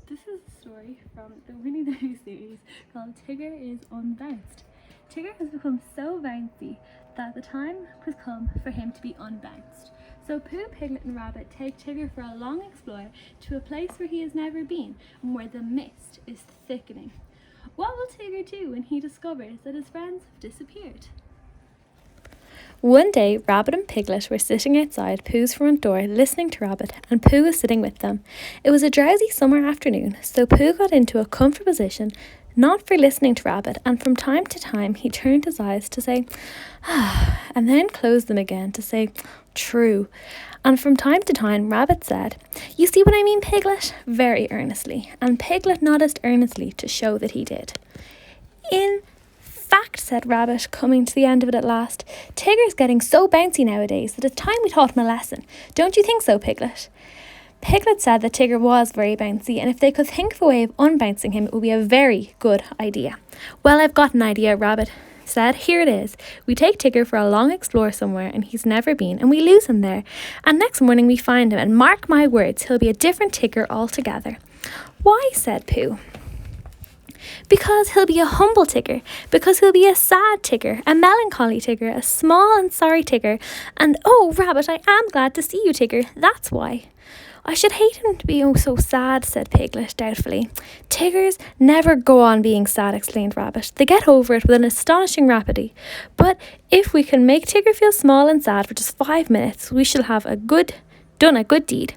This is a story from the Winnie the Pooh series called Tigger is Unbounced. Tigger has become so bouncy that the time has come for him to be unbounced. So Pooh, Piglet and Rabbit take Tigger for a long explore to a place where he has never been and where the mist is thickening. What will Tigger do when he discovers that his friends have disappeared? One day, Rabbit and Piglet were sitting outside Pooh's front door listening to Rabbit, and Pooh was sitting with them. It was a drowsy summer afternoon, so Pooh got into a comfortable position, not for listening to Rabbit, and from time to time he turned his eyes to say, ah, and then closed them again to say, true. And from time to time Rabbit said, you see what I mean, Piglet? Very earnestly, and Piglet nodded earnestly to show that he did. In fact, said Rabbit, coming to the end of it at last, Tigger's getting so bouncy nowadays that it's time we taught him a lesson. Don't you think so, Piglet? Piglet said that Tigger was very bouncy, and if they could think of a way of unbouncing him, it would be a very good idea. Well, I've got an idea, Rabbit said. Here it is. We take Tigger for a long explore somewhere and he's never been, and we lose him there. And next morning we find him, and mark my words, he'll be a different Tigger altogether. Why? Said Pooh. Because he'll be a humble Tigger, because he'll be a sad Tigger, a melancholy Tigger, a small and sorry Tigger, and oh, Rabbit, I am glad to see you, Tigger, that's why. I should hate him to be so sad, said Piglet doubtfully. Tiggers never go on being sad, explained Rabbit. They get over it with an astonishing rapidity. But if we can make Tigger feel small and sad for just 5 minutes, we shall have done a good deed.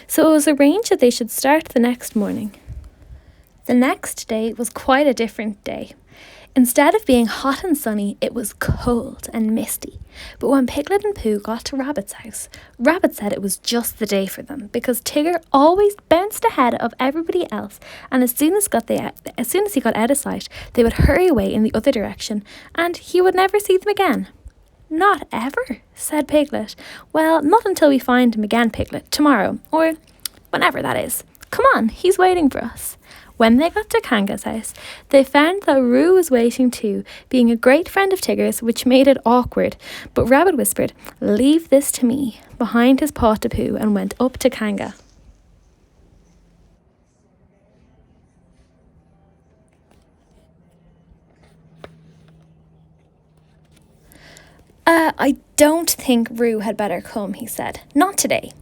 So it was arranged that they should start the next morning. The next day was quite a different day. Instead of being hot and sunny, it was cold and misty. But when Piglet and Pooh got to Rabbit's house, Rabbit said it was just the day for them, because Tigger always bounced ahead of everybody else, and as soon as he got out of sight, they would hurry away in the other direction, and he would never see them again. Not ever, said Piglet. Well, not until we find him again, Piglet, tomorrow, or whenever that is. Come on, he's waiting for us. When they got to Kanga's house, they found that Roo was waiting too, being a great friend of Tigger's, which made it awkward. But Rabbit whispered, leave this to me, behind his paw to Pooh, and went up to Kanga. I don't think Roo had better come, he said. Not today.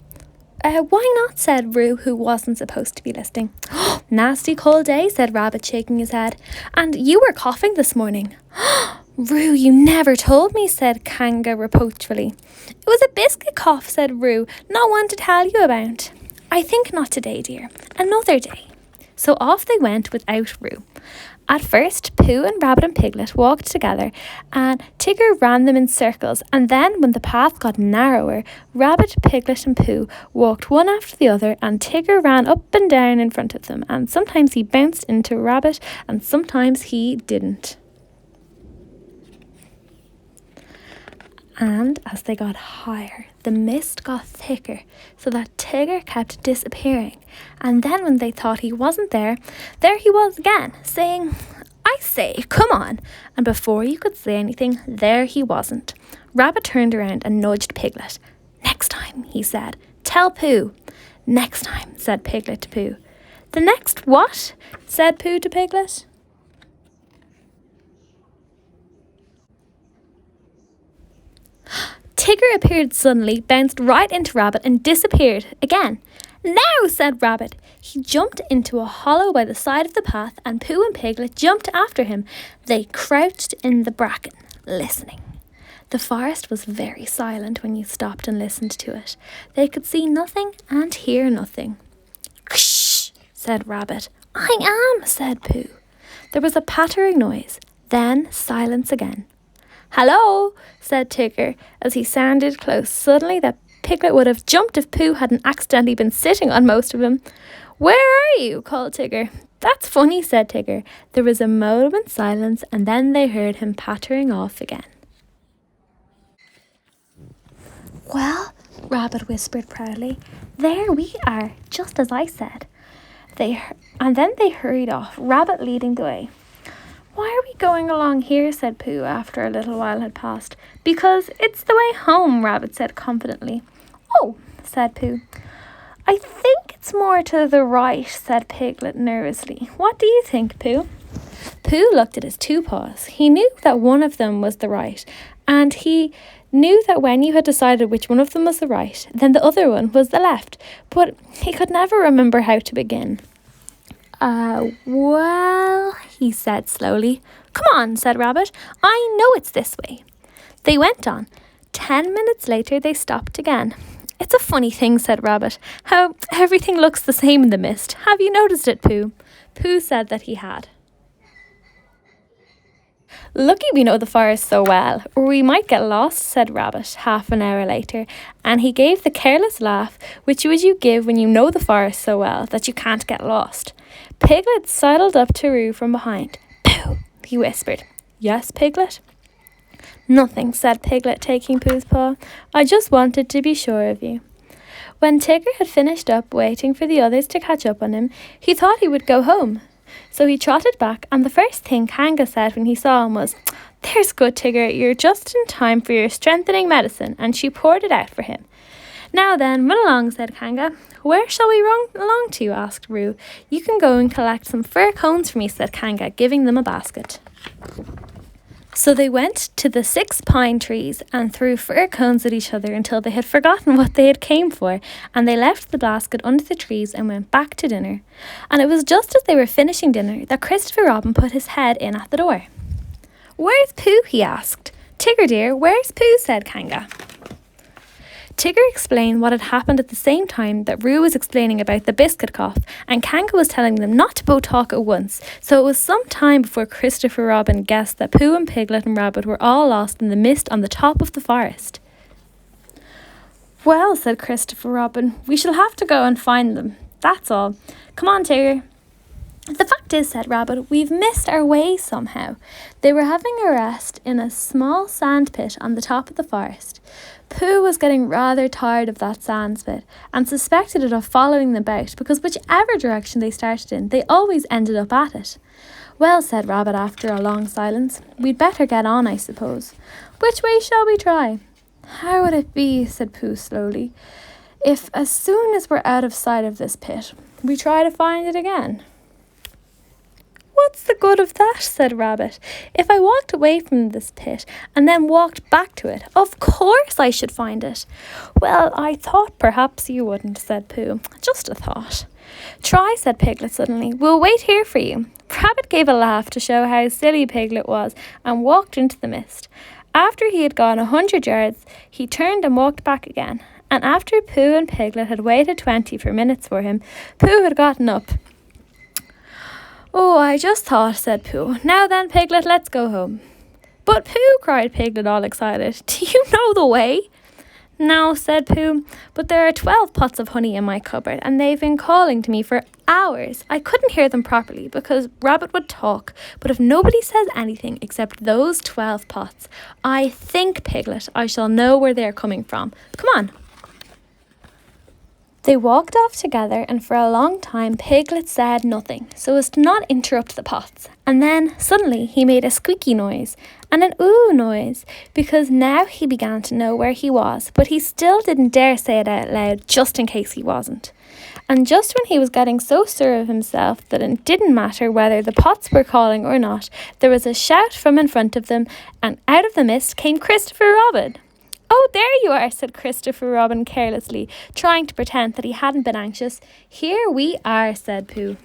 Why not? Said Roo, who wasn't supposed to be listening. Nasty cold day, said Rabbit, shaking his head. And you were coughing this morning. Roo, you never told me, said Kanga reproachfully. It was a biscuit cough, said Roo, not one to tell you about. I think not today, dear. Another day. So off they went without Roo. At first, Pooh and Rabbit and Piglet walked together, and Tigger ran them in circles, and then when the path got narrower, Rabbit, Piglet and Pooh walked one after the other, and Tigger ran up and down in front of them, and sometimes he bounced into Rabbit, and sometimes he didn't. And as they got higher, the mist got thicker, so that Tigger kept disappearing. And then when they thought he wasn't there he was again, saying, I say, come on. And before you could say anything, there he wasn't. Rabbit turned around and nudged Piglet. Next time, he said, tell Pooh. Next time, said Piglet to Pooh. The next what? Said Pooh to Piglet. Tigger appeared suddenly, bounced right into Rabbit and disappeared again. Now, said Rabbit. He jumped into a hollow by the side of the path, and Pooh and Piglet jumped after him. They crouched in the bracken, listening. The forest was very silent when you stopped and listened to it. They could see nothing and hear nothing. Ksh, said Rabbit. I am, said Pooh. There was a pattering noise, then silence again. Hello, said Tigger, as he sounded close. Suddenly that Piglet would have jumped if Pooh hadn't accidentally been sitting on most of him. Where are you? Called Tigger. That's funny, said Tigger. There was a moment's silence, and then they heard him pattering off again. Well, Rabbit whispered proudly, there we are, just as I said. And then they hurried off, Rabbit leading the way. Why are we going along here? Said Pooh after a little while had passed. Because it's the way home, Rabbit said confidently. Oh, said Pooh. I think That's more to the right, said Piglet nervously. What do you think, Pooh? Pooh looked at his two paws. He knew that one of them was the right, and he knew that when you had decided which one of them was the right, then the other one was the left, but he could never remember how to begin. Well, he said slowly. Come on, said Rabbit. I know it's this way. They went on. 10 minutes later, they stopped again. It's a funny thing, said Rabbit, how everything looks the same in the mist. Have you noticed it, Pooh? Pooh said that he had. Lucky we know the forest so well, or we might get lost, said Rabbit half an hour later, and he gave the careless laugh which would you give when you know the forest so well that you can't get lost. Piglet sidled up to Roo from behind. Pooh, he whispered. Yes, Piglet? Nothing, said Piglet, taking Pooh's paw. I just wanted to be sure of you. When Tigger had finished up waiting for the others to catch up on him, he thought he would go home. So he trotted back, and the first thing Kanga said when he saw him was, There's good, Tigger, you're just in time for your strengthening medicine, and she poured it out for him. Now then, run along, said Kanga. Where shall we run along to? Asked Roo. You can go and collect some fir cones for me, said Kanga, giving them a basket. So they went to the 6 pine trees and threw fir cones at each other until they had forgotten what they had came for, and they left the basket under the trees and went back to dinner. And it was just as they were finishing dinner that Christopher Robin put his head in at the door. Where's Pooh? He asked. Tigger dear, where's Pooh? Said Kanga. Tigger explained what had happened at the same time that Roo was explaining about the biscuit cough, and Kanga was telling them not to both talk at once, so it was some time before Christopher Robin guessed that Pooh and Piglet and Rabbit were all lost in the mist on the top of the forest. Well, said Christopher Robin, we shall have to go and find them. That's all. Come on, Tigger. The fact is, said Rabbit, we've missed our way somehow. They were having a rest in a small sand pit on the top of the forest. Pooh was getting rather tired of that sand pit and suspected it of following them about because whichever direction they started in, they always ended up at it. Well, said Rabbit after a long silence, we'd better get on, I suppose. Which way shall we try? How would it be, said Pooh slowly, if as soon as we're out of sight of this pit, we try to find it again? What's the good of that, said Rabbit. If I walked away from this pit and then walked back to it, of course I should find it. Well, I thought perhaps you wouldn't, said Pooh. Just a thought. Try, said Piglet suddenly. We'll wait here for you. Rabbit gave a laugh to show how silly Piglet was and walked into the mist. After he had gone 100 yards, he turned and walked back again. And after Pooh and Piglet had waited 20 minutes for him, Pooh had gotten up. Oh, I just thought, said Pooh. Now then, Piglet, let's go home. But Pooh, cried Piglet all excited, do you know the way? No, said Pooh, but there are 12 pots of honey in my cupboard and they've been calling to me for hours. I couldn't hear them properly because Rabbit would talk, but if nobody says anything except those 12 pots, I think, Piglet, I shall know where they're coming from. Come on. They walked off together, and for a long time Piglet said nothing, so as to not interrupt the pots. And then, suddenly, he made a squeaky noise, and an ooh noise, because now he began to know where he was, but he still didn't dare say it out loud, just in case he wasn't. And just when he was getting so sure of himself that it didn't matter whether the pots were calling or not, there was a shout from in front of them, and out of the mist came Christopher Robin. Oh, there you are, said Christopher Robin carelessly, trying to pretend that he hadn't been anxious. Here we are, said Pooh.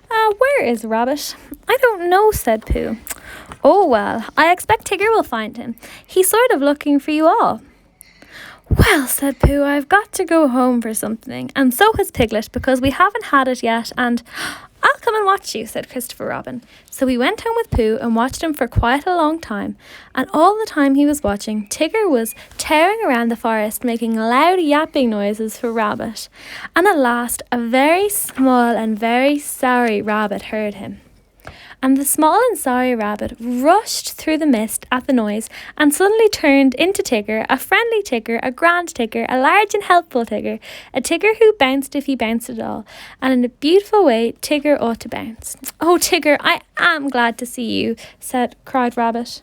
Where is Rabbit? I don't know, said Pooh. Oh, well, I expect Tigger will find him. He's sort of looking for you all. Well, said Pooh, I've got to go home for something, and so has Piglet, because we haven't had it yet, and I'll come and watch you, said Christopher Robin. So he went home with Pooh and watched him for quite a long time, and all the time he was watching, Tigger was tearing around the forest, making loud yapping noises for Rabbit. And at last, a very small and very sorry Rabbit heard him. And the small and sorry Rabbit rushed through the mist at the noise and suddenly turned into Tigger, a friendly Tigger, a grand Tigger, a large and helpful Tigger, a Tigger who bounced if he bounced at all, and in a beautiful way Tigger ought to bounce. Oh, Tigger, I am glad to see you, cried Rabbit.